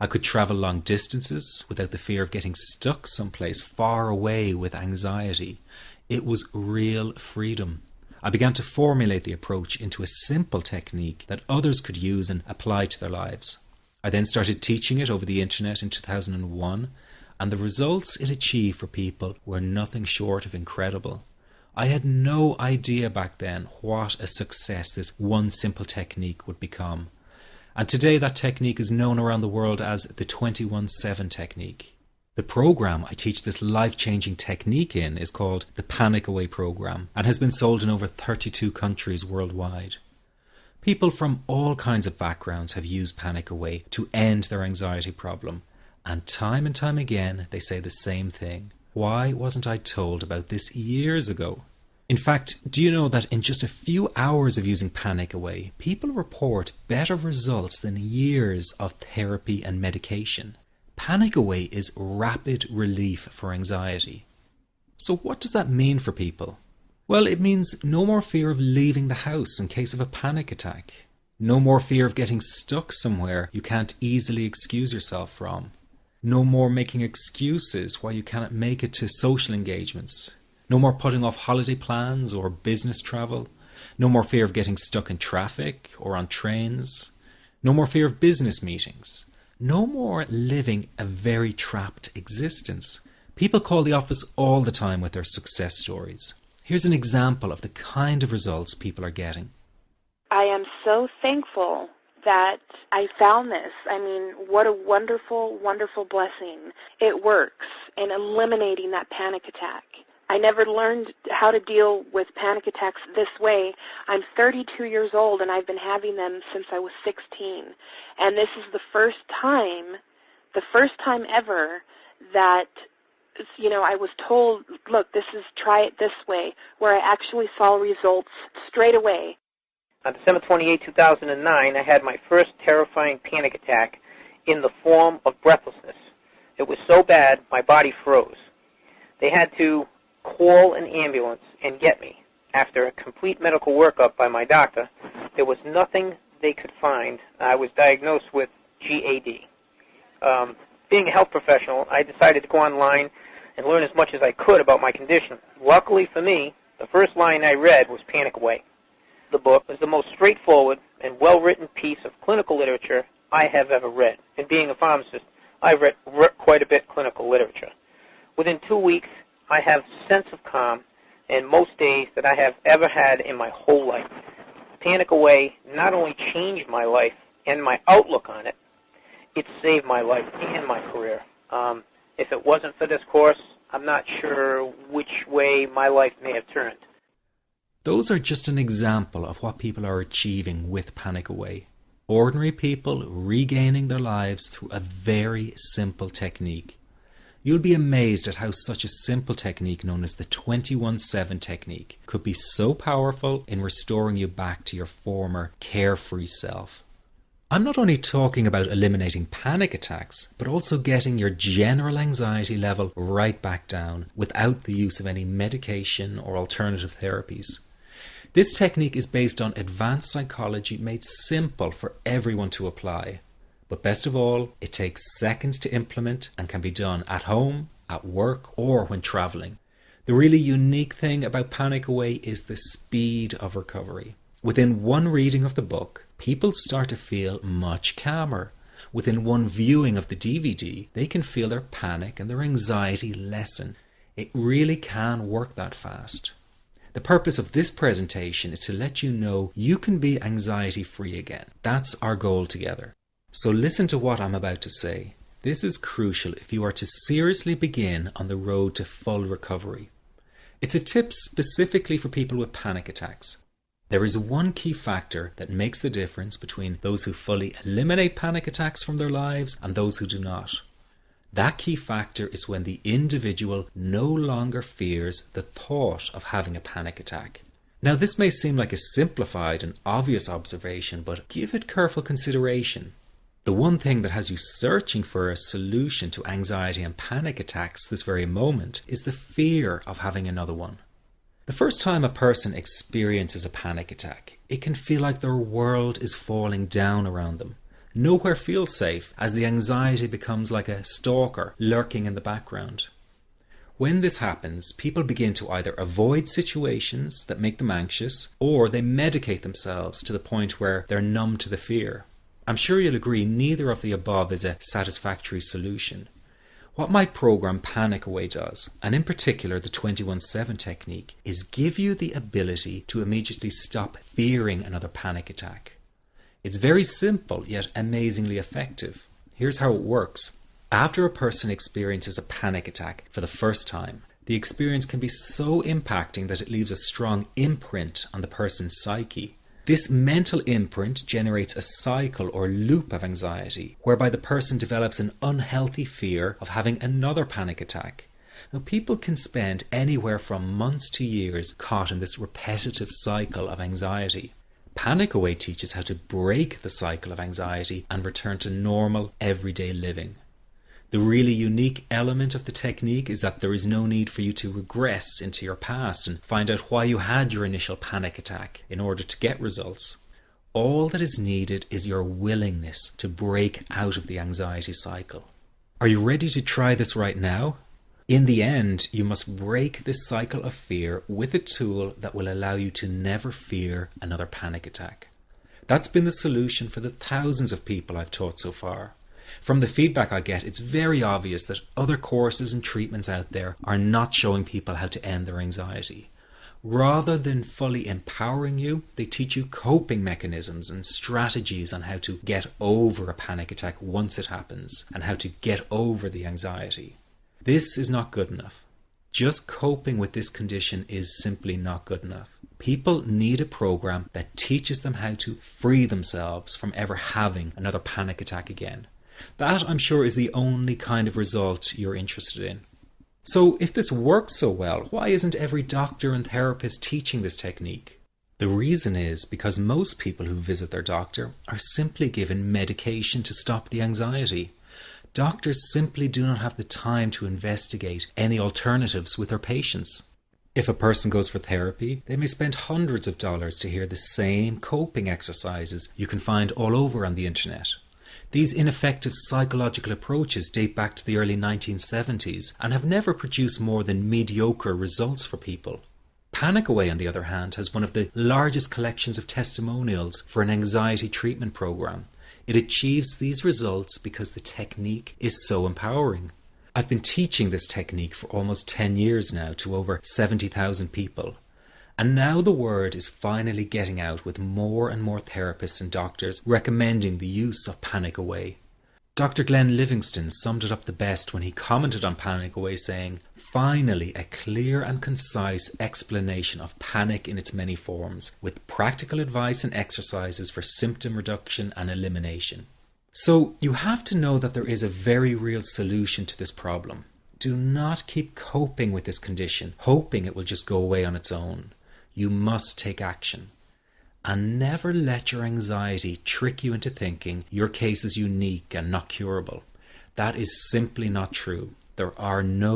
I could travel long distances without the fear of getting stuck someplace far away with anxiety. It was real freedom. I began to formulate the approach into a simple technique that others could use and apply to their lives. I then started teaching it over the internet in 2001, and the results it achieved for people were nothing short of incredible. I had no idea back then what a success this one simple technique would become. And today that technique is known around the world as the 21-7 technique. The program I teach this life-changing technique in is called the Panic Away program and has been sold in over 32 countries worldwide. People from all kinds of backgrounds have used Panic Away to end their anxiety problem, and time again they say the same thing. Why wasn't I told about this years ago? In fact, do you know that in just a few hours of using Panic Away, people report better results than years of therapy and medication? Panic Away is rapid relief for anxiety. So what does that mean for people? Well, it means no more fear of leaving the house in case of a panic attack. No more fear of getting stuck somewhere you can't easily excuse yourself from. No more making excuses why you cannot make it to social engagements. No more putting off holiday plans or business travel. No more fear of getting stuck in traffic or on trains. No more fear of business meetings. No more living a very trapped existence. People call the office all the time with their success stories. Here's an example of the kind of results people are getting. I am so thankful that I found this. I mean, what a wonderful, wonderful blessing. It works in eliminating that panic attack. I never learned how to deal with panic attacks this way. I'm 32 years old and I've been having them since I was 16. And this is the first time ever that, I was told, look, try it this way, where I actually saw results straight away. On December 28, 2009, I had my first terrifying panic attack in the form of breathlessness. It was so bad, my body froze. They had to call an ambulance and get me. After a complete medical workup by my doctor, there was nothing they could find. I was diagnosed with GAD. Being a health professional, I decided to go online and learn as much as I could about my condition. Luckily for me, the first line I read was Panic Away. The book is the most straightforward and well-written piece of clinical literature I have ever read. And being a pharmacist, I've read quite a bit of clinical literature. Within 2 weeks, I have a sense of calm in most days that I have ever had in my whole life. Panic Away not only changed my life and my outlook on it, it saved my life and my career. If it wasn't for this course, I'm not sure which way my life may have turned. Those are just an example of what people are achieving with Panic Away. Ordinary people regaining their lives through a very simple technique. You'll be amazed at how such a simple technique known as the 21-7 technique could be so powerful in restoring you back to your former carefree self. I'm not only talking about eliminating panic attacks, but also getting your general anxiety level right back down without the use of any medication or alternative therapies. This technique is based on advanced psychology made simple for everyone to apply. But best of all, it takes seconds to implement and can be done at home, at work, or when traveling. The really unique thing about Panic Away is the speed of recovery. Within one reading of the book, people start to feel much calmer. Within one viewing of the DVD, they can feel their panic and their anxiety lessen. It really can work that fast. The purpose of this presentation is to let you know you can be anxiety-free again. That's our goal together. So listen to what I'm about to say. This is crucial if you are to seriously begin on the road to full recovery. It's a tip specifically for people with panic attacks. There is one key factor that makes the difference between those who fully eliminate panic attacks from their lives and those who do not. That key factor is when the individual no longer fears the thought of having a panic attack. Now, this may seem like a simplified and obvious observation, but give it careful consideration. The one thing that has you searching for a solution to anxiety and panic attacks this very moment is the fear of having another one. The first time a person experiences a panic attack, it can feel like their world is falling down around them. Nowhere feels safe, as the anxiety becomes like a stalker lurking in the background. When this happens, people begin to either avoid situations that make them anxious, or they medicate themselves to the point where they're numb to the fear. I'm sure you'll agree neither of the above is a satisfactory solution. What my program Panic Away does, and in particular the 21-7 technique, is give you the ability to immediately stop fearing another panic attack. It's very simple yet amazingly effective. Here's how it works. After a person experiences a panic attack for the first time, the experience can be so impacting that it leaves a strong imprint on the person's psyche. This mental imprint generates a cycle or loop of anxiety, whereby the person develops an unhealthy fear of having another panic attack. Now, people can spend anywhere from months to years caught in this repetitive cycle of anxiety. Panic Away teaches how to break the cycle of anxiety and return to normal, everyday living. The really unique element of the technique is that there is no need for you to regress into your past and find out why you had your initial panic attack in order to get results. All that is needed is your willingness to break out of the anxiety cycle. Are you ready to try this right now? In the end, you must break this cycle of fear with a tool that will allow you to never fear another panic attack. That's been the solution for the thousands of people I've taught so far. From the feedback I get, it's very obvious that other courses and treatments out there are not showing people how to end their anxiety. Rather than fully empowering you, they teach you coping mechanisms and strategies on how to get over a panic attack once it happens, and how to get over the anxiety. This is not good enough. Just coping with this condition is simply not good enough. People need a program that teaches them how to free themselves from ever having another panic attack again. That, I'm sure, is the only kind of result you're interested in. So if this works so well, why isn't every doctor and therapist teaching this technique? The reason is because most people who visit their doctor are simply given medication to stop the anxiety. Doctors simply do not have the time to investigate any alternatives with their patients. If a person goes for therapy, they may spend hundreds of dollars to hear the same coping exercises you can find all over on the internet. These ineffective psychological approaches date back to the early 1970s and have never produced more than mediocre results for people. Panic Away, on the other hand, has one of the largest collections of testimonials for an anxiety treatment program. It achieves these results because the technique is so empowering. I've been teaching this technique for almost 10 years now to over 70,000 people. And now the word is finally getting out, with more and more therapists and doctors recommending the use of Panic Away. Dr. Glenn Livingston summed it up the best when he commented on Panic Away, saying, "Finally, a clear and concise explanation of panic in its many forms, with practical advice and exercises for symptom reduction and elimination." So you have to know that there is a very real solution to this problem. Do not keep coping with this condition, hoping it will just go away on its own. You must take action. And never let your anxiety trick you into thinking your case is unique and not curable. That is simply not true. There are no